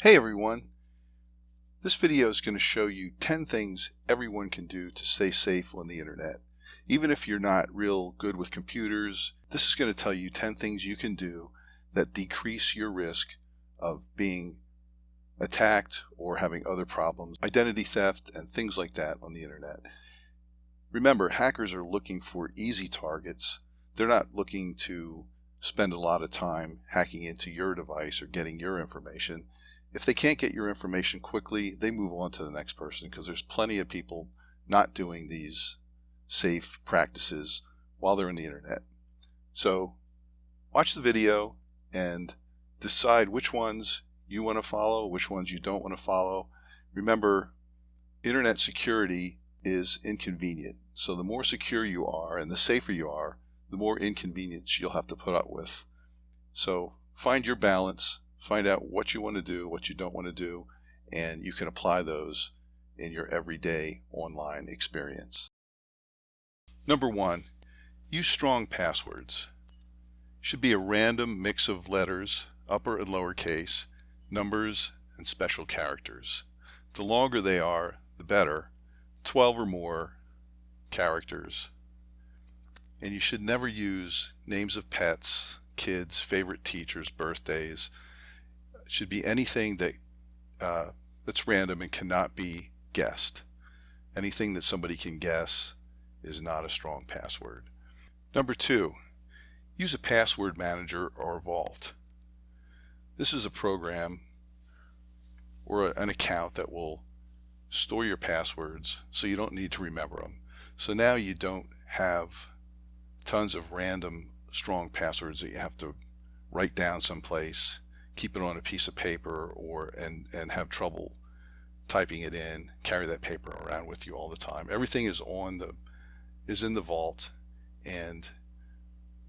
Hey everyone, this video is going to show you 10 things everyone can do to stay safe on the internet. Even if you're not real good with computers, this is going to tell you 10 things you can do that decrease your risk of being attacked or having other problems, identity theft and things like that on the internet. Remember, hackers are looking for easy targets. They're not looking to spend a lot of time hacking into your device or getting your information. If they can't get your information quickly, they move on to the next person because there's plenty of people not doing these safe practices while they're on the internet. So watch the video and decide which ones you want to follow, which ones you don't want to follow. Remember, internet security is inconvenient. So the more secure you are and the safer you are, the more inconvenience you'll have to put up with. So find your balance. Find out what you want to do, what you don't want to do, and you can apply those in your everyday online experience. Number 1, use strong passwords. Should be a random mix of letters, upper and lower case, numbers, and special characters. The longer they are, the better. 12 or more characters. And you should never use names of pets, kids, favorite teachers, birthdays. It should be anything that's random and cannot be guessed. Anything that somebody can guess is not a strong password. Number 2, use a password manager or vault. This is a program or an account that will store your passwords so you don't need to remember them. So now you don't have tons of random strong passwords that you have to write down someplace, keep it on a piece of paper, and have trouble typing it in, carry that paper around with you all the time. Everything is in the vault, and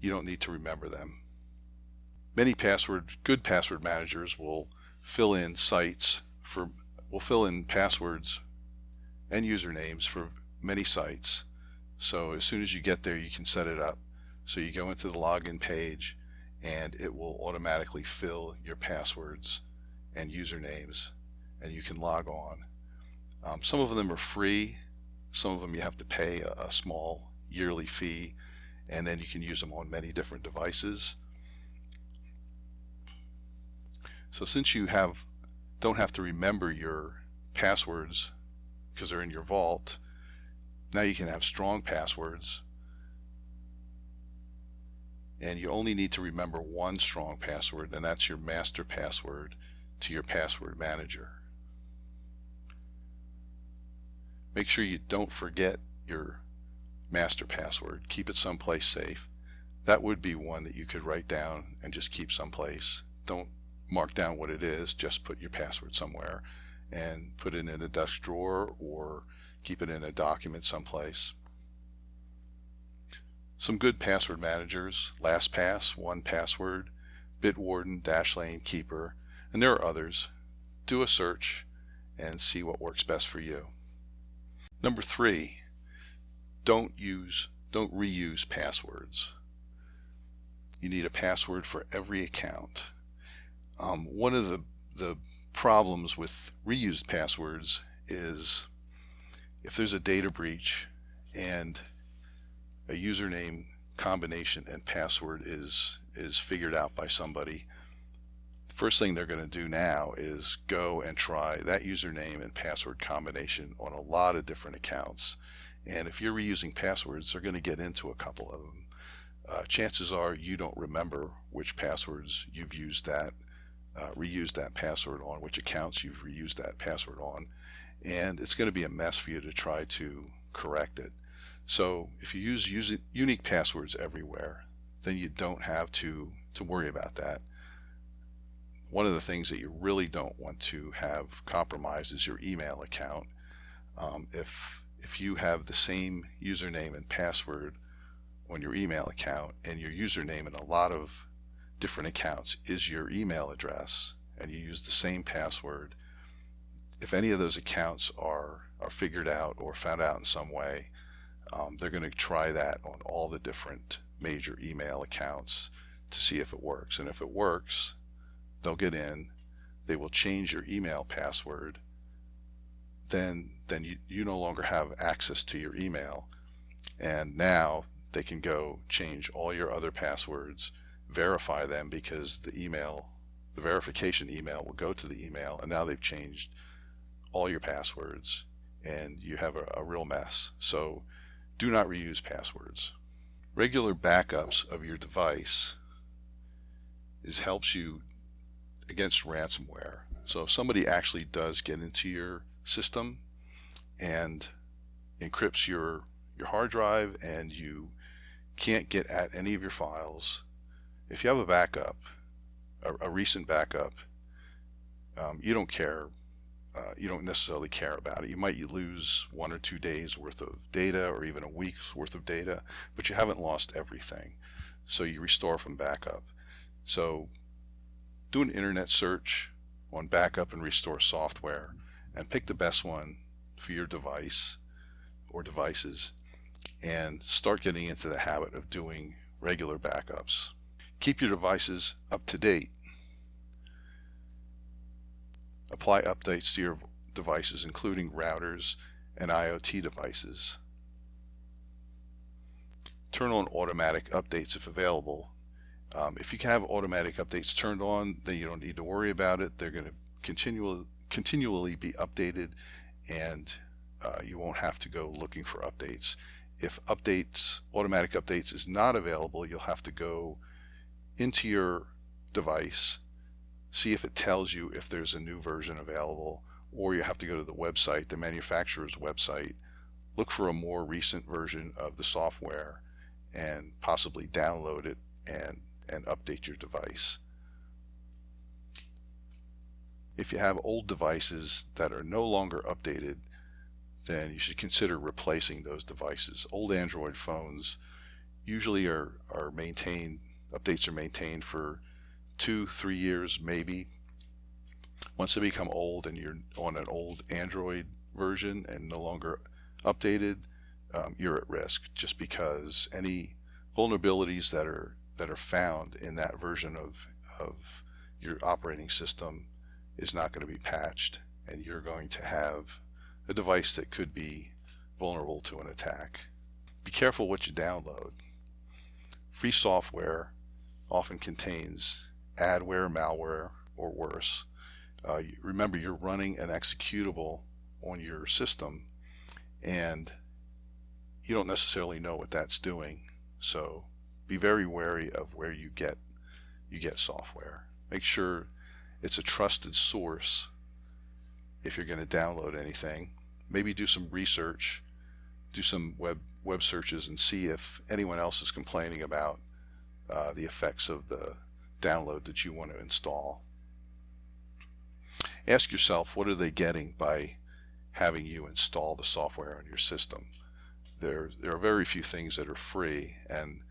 you don't need to remember them. Many good password managers will fill in passwords and usernames for many sites. So as soon as you get there, you can set it up. So you go into the login page, and it will automatically fill your passwords and usernames, and you can log on. Some of them are free, some of them you have to pay a small yearly fee, and then you can use them on many different devices. So since you don't have to remember your passwords because they're in your vault, now you can have strong passwords. And you only need to remember one strong password, and that's your master password to your password manager. Make sure you don't forget your master password. Keep it someplace safe. That would be one that you could write down and just keep someplace. Don't mark down what it is, just put your password somewhere and put it in a desk drawer or keep it in a document someplace. Some good password managers: LastPass, 1Password, Bitwarden, Dashlane, Keeper, and there are others. Do a search and see what works best for you. Number 3, don't reuse passwords. You need a password for every account. One of the problems with reused passwords is if there's a data breach and a username combination and password is figured out by somebody, the first thing they're going to do now is go and try that username and password combination on a lot of different accounts. And if you're reusing passwords, they're going to get into a couple of them. Chances are you don't remember which passwords you've reused that password on, which accounts you've reused that password on, and it's going to be a mess for you to try to correct it. So if you use unique passwords everywhere, then you don't have to worry about that. One of the things that you really don't want to have compromised is your email account. If you have the same username and password on your email account, and your username in a lot of different accounts is your email address, and you use the same password, if any of those accounts are figured out or found out in some way, they're going to try that on all the different major email accounts to see if it works. And if it works, they'll get in, they will change your email password, then you no longer have access to your email, and now they can go change all your other passwords, verify them, because the verification email will go to the email, and now they've changed all your passwords and you have a real mess. So do not reuse passwords. Regular backups of your device helps you against ransomware. So if somebody actually does get into your system and encrypts your hard drive and you can't get at any of your files, if you have a backup, a recent backup, you don't care. You don't necessarily care about it. You might lose 1 or 2 days worth of data, or even a week's worth of data, but you haven't lost everything. So you restore from backup. So do an internet search on backup and restore software and pick the best one for your device or devices, and start getting into the habit of doing regular backups. Keep your devices up to date. Apply updates to your devices, including routers and IoT devices. Turn on automatic updates if available. If you can have automatic updates turned on, then you don't need to worry about it. They're going to continually be updated, and you won't have to go looking for updates. If automatic updates is not available, you'll have to go into your device, see if it tells you if there's a new version available, or you have to go to the website, the manufacturer's website, look for a more recent version of the software and possibly download it and update your device. If you have old devices that are no longer updated, then you should consider replacing those devices. Old Android phones usually are maintained, updates are maintained for 2-3 years maybe. Once they become old and you're on an old Android version and no longer updated, you're at risk, just because any vulnerabilities that are found in that version of your operating system is not going to be patched, and you're going to have a device that could be vulnerable to an attack. Be careful what you download. Free software often contains adware, malware, or worse. Remember, you're running an executable on your system, and you don't necessarily know what that's doing. So be very wary of where you get software. Make sure it's a trusted source if you're going to download anything. Maybe do some research, do some web searches, and see if anyone else is complaining about the effects of the download that you want to install. Ask yourself, what are they getting by having you install the software on your system? There are very few things that are free, and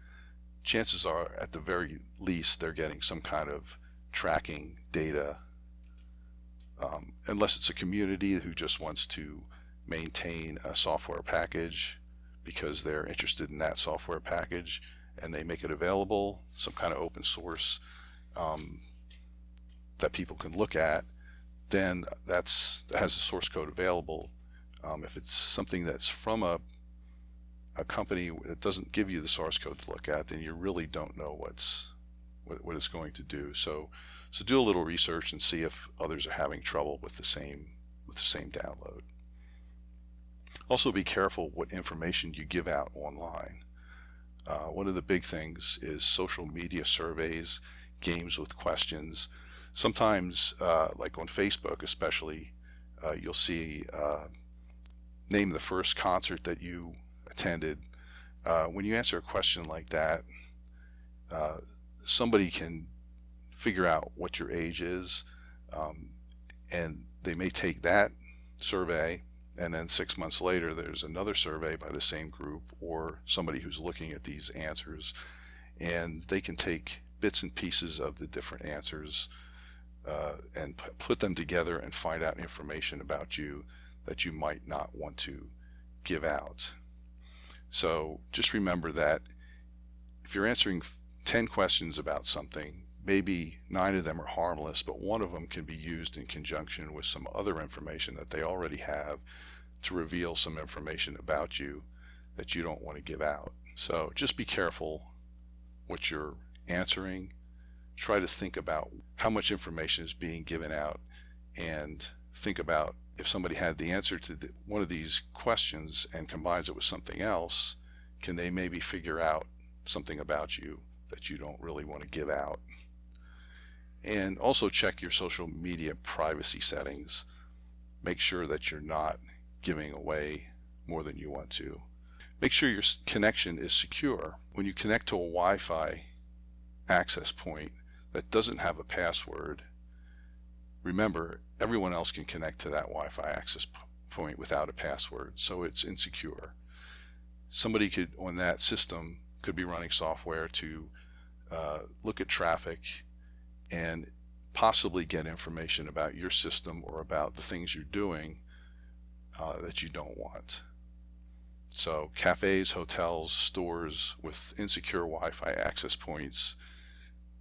chances are, at the very least, they're getting some kind of tracking data, unless it's a community who just wants to maintain a software package because they're interested in that software package and they make it available, some kind of open source that people can look at. Then that has the source code available. If it's something that's from a company that doesn't give you the source code to look at, then you really don't know what it's going to do. So do a little research and see if others are having trouble with the same download. Also, be careful what information you give out online. One of the big things is social media surveys, games with questions. Sometimes, like on Facebook especially, you'll see name the first concert that you attended. When you answer a question like that, somebody can figure out what your age is, and they may take that survey, and then 6 months later there's another survey by the same group or somebody who's looking at these answers, and they can take bits and pieces of the different answers and put them together and find out information about you that you might not want to give out. So just remember that if you're answering 10 questions about something, maybe 9 of them are harmless, but one of them can be used in conjunction with some other information that they already have to reveal some information about you that you don't want to give out. So just be careful what you're answering. Try to think about how much information is being given out, and think about if somebody had the answer to one of these questions and combines it with something else, can they maybe figure out something about you that you don't really want to give out. And also check your social media privacy settings. Make sure that you're not giving away more than you want to. Make sure your connection is secure. When you connect to a Wi-Fi access point that doesn't have a password, remember, everyone else can connect to that Wi-Fi access point without a password, so it's insecure. Somebody could, on that system, could be running software to look at traffic and possibly get information about your system or about the things you're doing that you don't want. So cafes, hotels, stores with insecure Wi-Fi access points,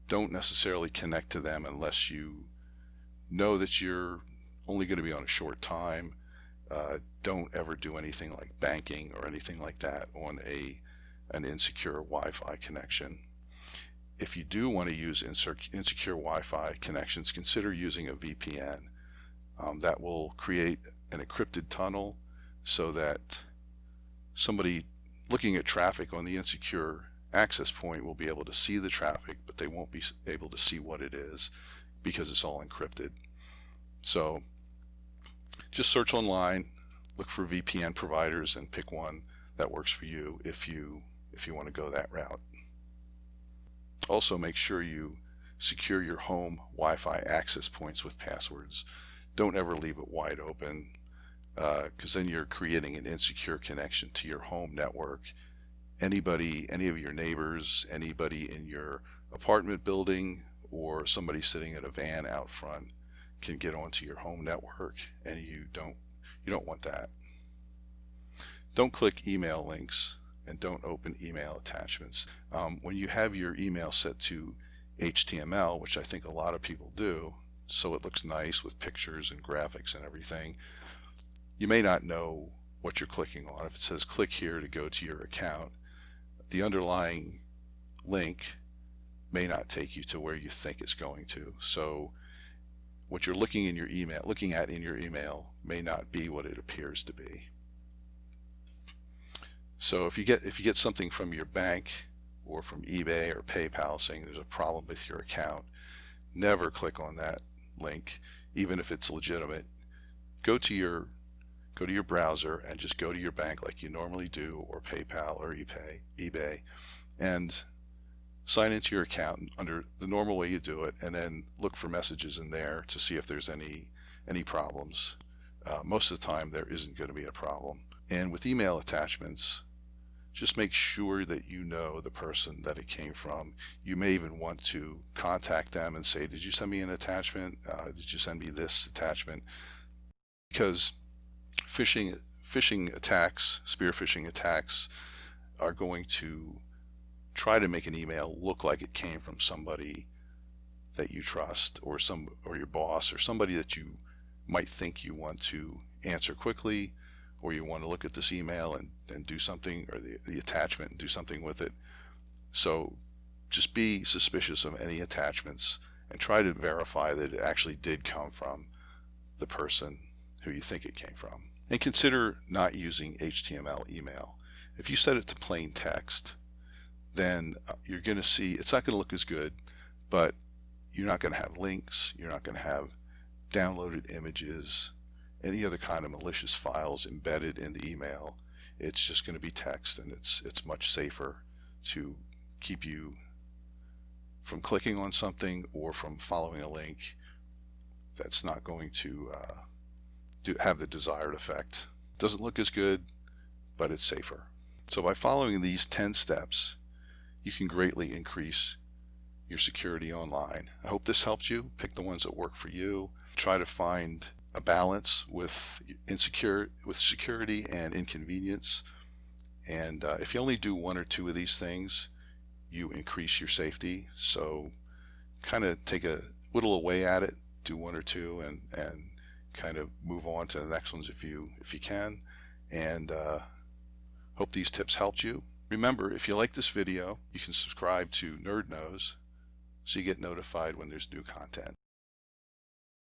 don't necessarily connect to them unless you know that you're only going to be on a short time. Don't ever do anything like banking or anything like that on an insecure Wi-Fi connection. If you do want to use insecure Wi-Fi connections, consider using a VPN. That will create an encrypted tunnel so that somebody looking at traffic on the insecure access point will be able to see the traffic, but they won't be able to see what it is because it's all encrypted. So just search online, look for VPN providers, and pick one that works for you if you want to go that route. Also, make sure you secure your home Wi-Fi access points with passwords. Don't ever leave it wide open, because then you're creating an insecure connection to your home network. Any of your neighbors, anybody in your apartment building, or somebody sitting in a van out front can get onto your home network, and you don't want that. Don't click email links, and don't open email attachments. When you have your email set to HTML, which I think a lot of people do, so it looks nice with pictures and graphics and everything, you may not know what you're clicking on. If it says click here to go to your account, the underlying link may not take you to where you think it's going to. So what you're looking at in your email may not be what it appears to be. So if you get something from your bank or from eBay or PayPal saying there's a problem with your account, never click on that link, even if it's legitimate. Go to your browser and just go to your bank like you normally do, or PayPal or eBay, and sign into your account under the normal way you do it, and then look for messages in there to see if there's any problems. Most of the time there isn't going to be a problem. And with email attachments, just make sure that you know the person that it came from. You may even want to contact them and say, did you send me an attachment? Did you send me this attachment? Because phishing attacks, spear phishing attacks, are going to try to make an email look like it came from somebody that you trust, or your boss, or somebody that you might think you want to answer quickly, or you want to look at this email and do something, or the attachment, and do something with it. So just be suspicious of any attachments and try to verify that it actually did come from the person who you think it came from. And consider not using HTML email. If you set it to plain text, then you're going to see it's not going to look as good, but you're not going to have links, you're not going to have downloaded images, any other kind of malicious files embedded in the email. It's just going to be text, and it's much safer to keep you from clicking on something or from following a link that's not going to have the desired effect. Doesn't look as good, but it's safer. So by following these 10 steps, you can greatly increase your security online. I hope this helped you. Pick the ones that work for you. Try to find a balance with security and inconvenience. And if you only do one or two of these things, you increase your safety. So kind of take a whittle away at it, do one or two, and kind of move on to the next ones if you can. And hope these tips helped you. Remember, if you like this video, you can subscribe to Nerd Knows so you get notified when there's new content.